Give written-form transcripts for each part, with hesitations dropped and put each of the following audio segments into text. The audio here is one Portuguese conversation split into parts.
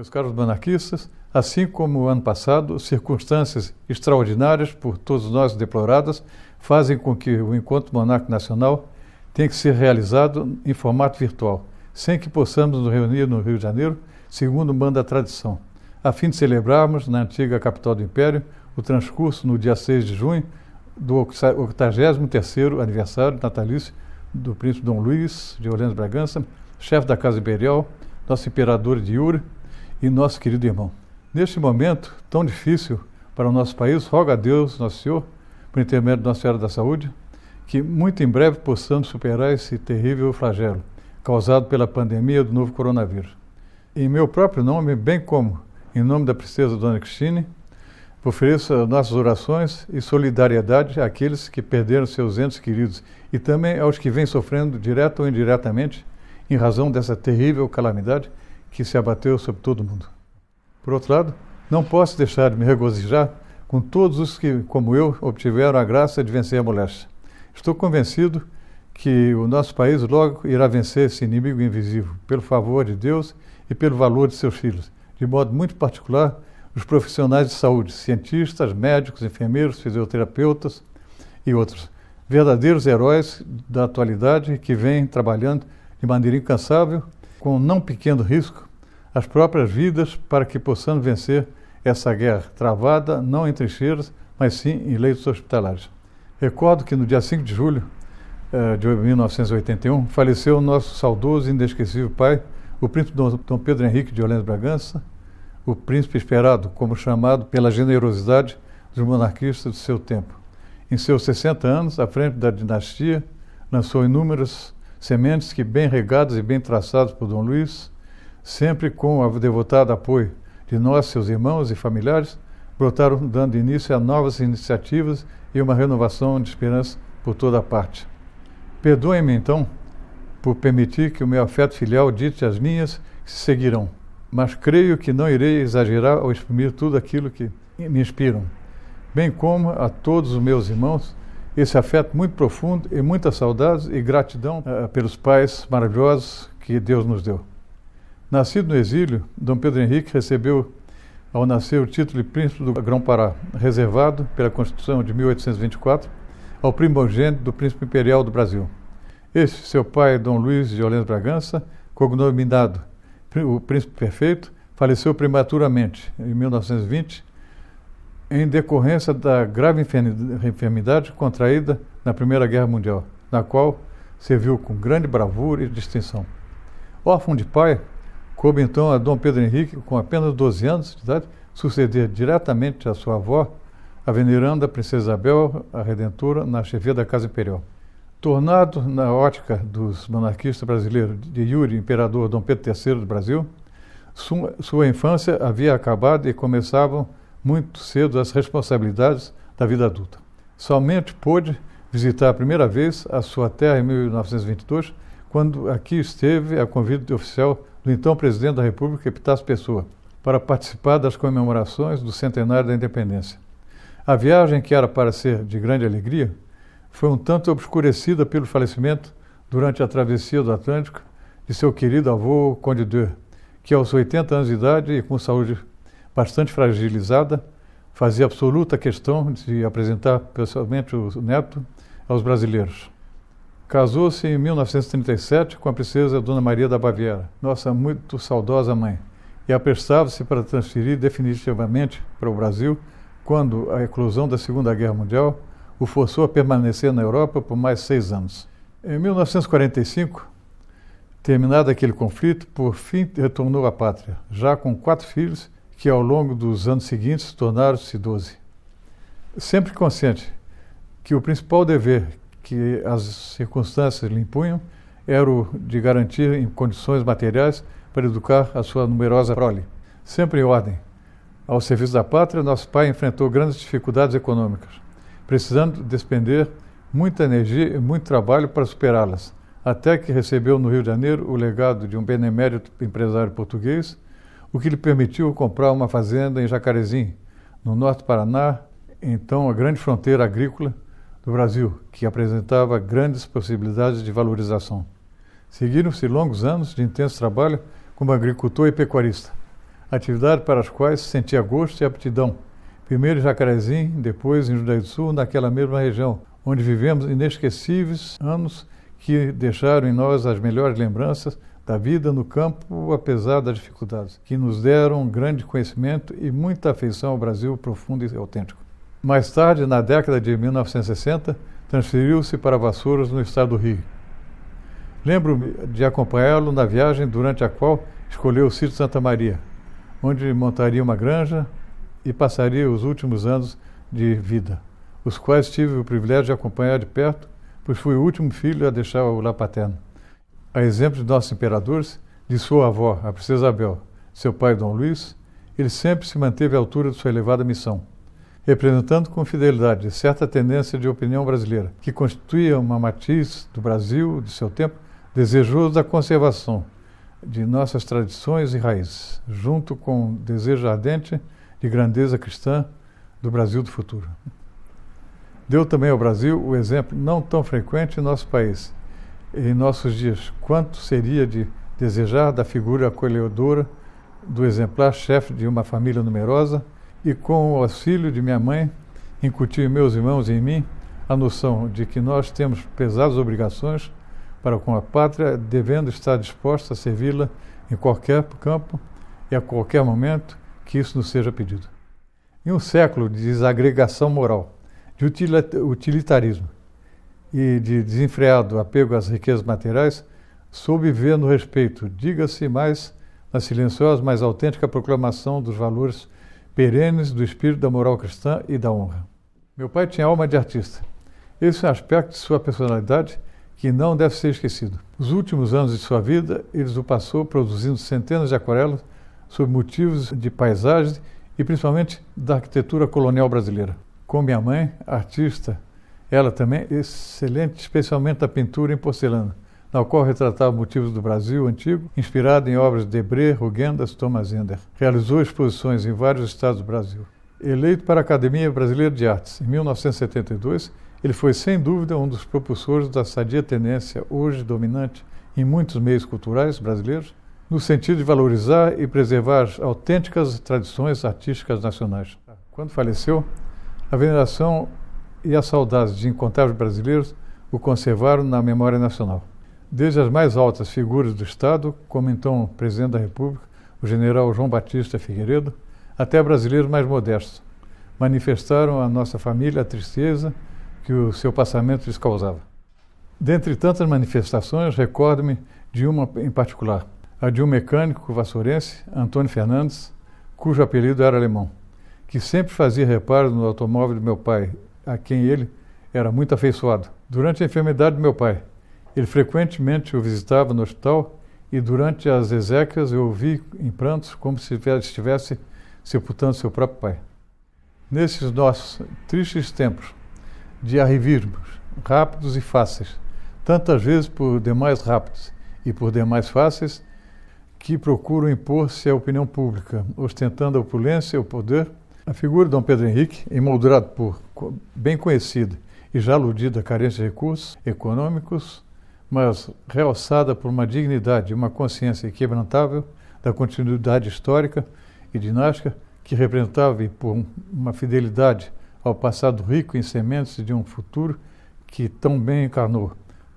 Meus caros monarquistas, assim como o ano passado, circunstâncias extraordinárias, por todos nós deploradas, fazem com que o Encontro Monárquico Nacional tenha que ser realizado em formato virtual, sem que possamos nos reunir no Rio de Janeiro, segundo manda a tradição, a fim de celebrarmos, na antiga capital do Império, o transcurso, no dia 6 de junho, do 83º aniversário natalício do príncipe Dom Luís de Orleans Bragança, chefe da Casa Imperial, nosso imperador de Iure e nosso querido irmão. Neste momento tão difícil para o nosso país, rogo a Deus, Nosso Senhor, por intermédio de Nossa Senhora da Saúde, que muito em breve possamos superar esse terrível flagelo causado pela pandemia do novo coronavírus. Em meu próprio nome, bem como em nome da princesa Dona Cristine, ofereço nossas orações e solidariedade àqueles que perderam seus entes queridos e também aos que vêm sofrendo, direta ou indiretamente, em razão dessa terrível calamidade que se abateu sobre todo o mundo. Por outro lado, não posso deixar de me regozijar com todos os que, como eu, obtiveram a graça de vencer a moléstia. Estou convencido que o nosso país logo irá vencer esse inimigo invisível, pelo favor de Deus e pelo valor de seus filhos, de modo muito particular os profissionais de saúde, cientistas, médicos, enfermeiros, fisioterapeutas e outros, verdadeiros heróis da atualidade que vêm trabalhando de maneira incansável, com não pequeno risco, as próprias vidas para que possamos vencer essa guerra travada, não em trincheiras, mas sim em leitos hospitalares. Recordo que no dia 5 de julho de 1981, faleceu o nosso saudoso e inesquecível pai, o príncipe Dom Pedro Henrique de Orleans Bragança, o príncipe esperado, como chamado pela generosidade dos monarquistas do seu tempo. Em seus 60 anos, à frente da dinastia, lançou inúmeras sementes que, bem regadas e bem traçadas por Dom Luís, sempre com o devotado apoio de nós, seus irmãos e familiares, brotaram dando início a novas iniciativas e uma renovação de esperança por toda a parte. Perdoem-me, então, por permitir que o meu afeto filial dite as linhas que se seguirão, mas creio que não irei exagerar ao exprimir tudo aquilo que me inspiram, bem como a todos os meus irmãos, esse afeto muito profundo e muitas saudades e gratidão pelos pais maravilhosos que Deus nos deu. Nascido no exílio, Dom Pedro Henrique recebeu, ao nascer, o título de Príncipe do Grão-Pará, reservado pela Constituição de 1824 ao primogênito do Príncipe Imperial do Brasil. Este, seu pai, Dom Luís de Orleans Bragança, cognominado o Príncipe Perfeito, faleceu prematuramente, em 1920, em decorrência da grave enfermidade contraída na Primeira Guerra Mundial, na qual serviu com grande bravura e distinção. Órfão de pai, coube então a Dom Pedro Henrique, com apenas 12 anos de idade, suceder diretamente a sua avó, a veneranda Princesa Isabel, a Redentora, na chefia da Casa Imperial. Tornado, na ótica dos monarquistas brasileiros, de Iure, imperador Dom Pedro III do Brasil, sua infância havia acabado e começavam muito cedo as responsabilidades da vida adulta. Somente pôde visitar a primeira vez a sua terra em 1922, quando aqui esteve a convite oficial do então presidente da República, Epitácio Pessoa, para participar das comemorações do centenário da independência. A viagem, que era para ser de grande alegria, foi um tanto obscurecida pelo falecimento, durante a travessia do Atlântico, de seu querido avô Conde d'Eu, que aos 80 anos de idade e com saúde bastante fragilizada, fazia absoluta questão de apresentar pessoalmente o neto aos brasileiros. Casou-se em 1937 com a princesa Dona Maria da Baviera, nossa muito saudosa mãe, e apressava-se para transferir definitivamente para o Brasil quando a eclosão da Segunda Guerra Mundial o forçou a permanecer na Europa por mais 6 anos. Em 1945, terminado aquele conflito, por fim retornou à pátria, já com 4 filhos, que ao longo dos anos seguintes tornaram-se 12. Sempre consciente que o principal dever que as circunstâncias lhe impunham era o de garantir em condições materiais para educar a sua numerosa prole. Sempre em ordem. Ao serviço da pátria, nosso pai enfrentou grandes dificuldades econômicas, precisando despender muita energia e muito trabalho para superá-las, até que recebeu no Rio de Janeiro o legado de um benemérito empresário português, o que lhe permitiu comprar uma fazenda em Jacarezinho, no norte do Paraná, então a grande fronteira agrícola do Brasil, que apresentava grandes possibilidades de valorização. Seguiram-se longos anos de intenso trabalho como agricultor e pecuarista, atividades para as quais sentia gosto e aptidão. Primeiro em Jacarezinho, depois em Jundiaí do Sul, naquela mesma região, onde vivemos inesquecíveis anos que deixaram em nós as melhores lembranças da vida no campo, apesar das dificuldades, que nos deram um grande conhecimento e muita afeição ao Brasil profundo e autêntico. Mais tarde, na década de 1960, transferiu-se para Vassouras, no estado do Rio. Lembro-me de acompanhá-lo na viagem durante a qual escolheu o sítio Santa Maria, onde montaria uma granja e passaria os últimos anos de vida, os quais tive o privilégio de acompanhar de perto, pois fui o último filho a deixar o lar paterno. A exemplo de nossos imperadores, de sua avó, a princesa Isabel, seu pai Dom Luís, ele sempre se manteve à altura de sua elevada missão, representando com fidelidade certa tendência de opinião brasileira, que constituía uma matiz do Brasil de seu tempo, desejoso da conservação de nossas tradições e raízes, junto com o desejo ardente de grandeza cristã do Brasil do futuro. Deu também ao Brasil o exemplo não tão frequente em nosso país, em nossos dias, quanto seria de desejar da figura acolhedora do exemplar chefe de uma família numerosa e, com o auxílio de minha mãe, incutiu em meus irmãos e em mim a noção de que nós temos pesadas obrigações para com a pátria, devendo estar dispostos a servi-la em qualquer campo e a qualquer momento que isso nos seja pedido. Em um século de desagregação moral, de utilitarismo e de desenfreado apego às riquezas materiais, soube viver no respeito, diga-se mais, na silenciosa, mas autêntica proclamação dos valores perenes do espírito da moral cristã e da honra. Meu pai tinha alma de artista. Esse é um aspecto de sua personalidade que não deve ser esquecido. Os últimos anos de sua vida, ele o passou produzindo centenas de aquarelas sobre motivos de paisagem e principalmente da arquitetura colonial brasileira. Com minha mãe, artista, ela também excelente, especialmente na pintura em porcelana, na qual retratava motivos do Brasil antigo, inspirado em obras de Debré, Rugendas, Thomas Ender. Realizou exposições em vários estados do Brasil. Eleito para a Academia Brasileira de Artes em 1972, ele foi sem dúvida um dos propulsores da sadia tendência hoje dominante em muitos meios culturais brasileiros, no sentido de valorizar e preservar as autênticas tradições artísticas nacionais. Quando faleceu, a veneração e a saudade de incontáveis brasileiros o conservaram na memória nacional. Desde as mais altas figuras do Estado, como então o presidente da República, o general João Batista Figueiredo, até brasileiros mais modestos, manifestaram à nossa família a tristeza que o seu passamento lhes causava. Dentre tantas manifestações, recordo-me de uma em particular, a de um mecânico vassourense, Antônio Fernandes, cujo apelido era alemão, que sempre fazia reparos no automóvel do meu pai, a quem ele era muito afeiçoado. Durante a enfermidade do meu pai, ele frequentemente o visitava no hospital e durante as exéquias eu o vi em prantos como se estivesse sepultando seu próprio pai. Nesses nossos tristes tempos de arrivismos rápidos e fáceis, tantas vezes por demais rápidos e por demais fáceis, que procuram impor-se à opinião pública, ostentando a opulência e o poder, a figura de Dom Pedro Henrique, emoldurado por bem conhecida e já aludida carência de recursos econômicos, mas realçada por uma dignidade e uma consciência inquebrantável da continuidade histórica e dinástica, que representava e por uma fidelidade ao passado rico em sementes de um futuro que tão bem encarnou,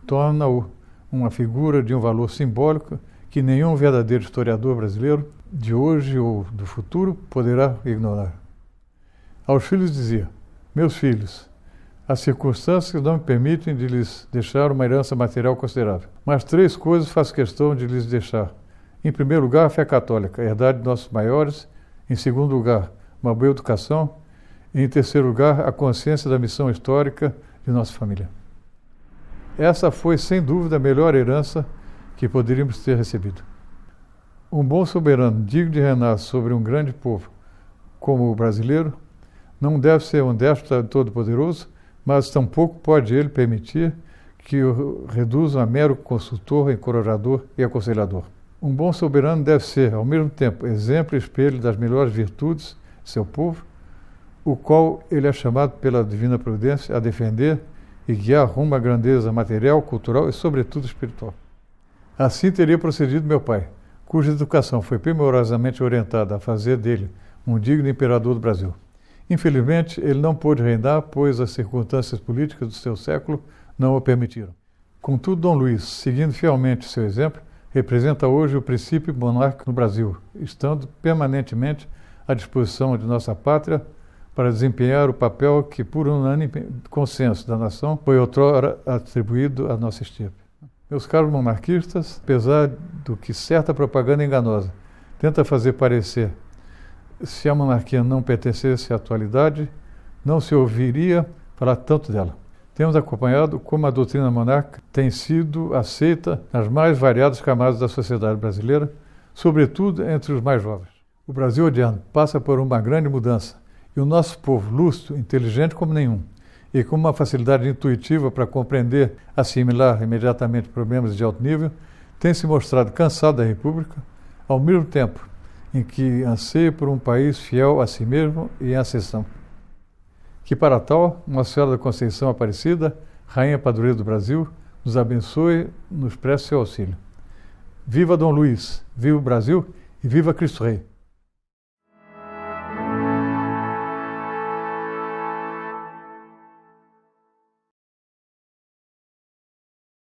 torna-o uma figura de um valor simbólico que nenhum verdadeiro historiador brasileiro de hoje ou do futuro poderá ignorar. Aos filhos dizia: meus filhos, as circunstâncias não me permitem de lhes deixar uma herança material considerável, mas 3 coisas faço questão de lhes deixar. Em primeiro lugar, a fé católica, a herdade de nossos maiores. Em segundo lugar, uma boa educação. E em terceiro lugar, a consciência da missão histórica de nossa família. Essa foi, sem dúvida, a melhor herança que poderíamos ter recebido. Um bom soberano digno de reinar sobre um grande povo como o brasileiro não deve ser um déspota todo-poderoso, mas tampouco pode ele permitir que o reduzam a mero consultor, encorajador e aconselhador. Um bom soberano deve ser, ao mesmo tempo, exemplo e espelho das melhores virtudes de seu povo, o qual ele é chamado pela divina providência a defender e guiar rumo à grandeza material, cultural e, sobretudo, espiritual. Assim teria procedido meu pai, cuja educação foi primorosamente orientada a fazer dele um digno imperador do Brasil. Infelizmente, ele não pôde reinar, pois as circunstâncias políticas do seu século não o permitiram. Contudo, Dom Luís, seguindo fielmente seu exemplo, representa hoje o princípio monárquico no Brasil, estando permanentemente à disposição de nossa pátria para desempenhar o papel que, por unânime consenso da nação, foi outrora atribuído à nossa estirpe. Meus caros monarquistas, apesar do que certa propaganda enganosa tenta fazer parecer, se a monarquia não pertencesse à atualidade, não se ouviria falar tanto dela. Temos acompanhado como a doutrina monárquica tem sido aceita nas mais variadas camadas da sociedade brasileira, sobretudo entre os mais jovens. O Brasil odiano passa por uma grande mudança e o nosso povo, lúcido, inteligente como nenhum, e com uma facilidade intuitiva para compreender, assimilar imediatamente problemas de alto nível, tem se mostrado cansado da República, ao mesmo tempo em que anseia por um país fiel a si mesmo e em ascensão. Que para tal, Nossa Senhora da Conceição Aparecida, Rainha Padroeira do Brasil, nos abençoe, nos preste seu auxílio. Viva Dom Luís, viva o Brasil e viva Cristo Rei!